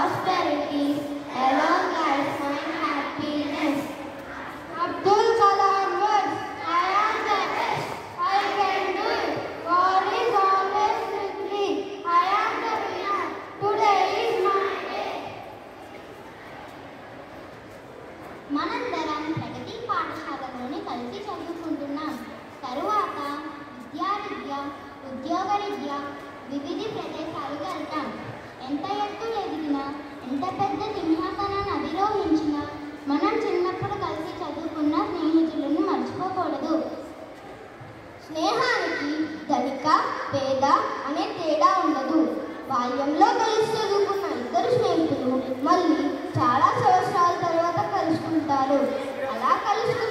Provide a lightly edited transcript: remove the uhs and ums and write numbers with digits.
prosperity, a long life and happiness. Abdul Kalam words, I am the best, I can do it, God is always with me, I am the winner, today is my day. మనందరం ప్రగతి పాఠశాలలోని కలిసి చదువుకుంటున్నాం. తరువాత విద్యా ఉద్యోగరీత్యా వివిధ ప్రదేశాలకు వెళ్తాం. ఎంత ఎత్తు ఎదిగినా, ఎంత పెద్ద సింహాసనాన్ని అధిరోహించినా మనం చిన్నప్పుడు కలిసి చదువుకున్న స్నేహితులను మర్చిపోకూడదు. స్నేహానికి ధనిక పేద అనే తేడా ఉండదు. బాల్యంలో కలిసి చదువుకున్న ఇద్దరు స్నేహితులు మళ్ళీ చాలా సంవత్సరాల తర్వాత కలుసుకుంటారు. అలా కలుసుకున్న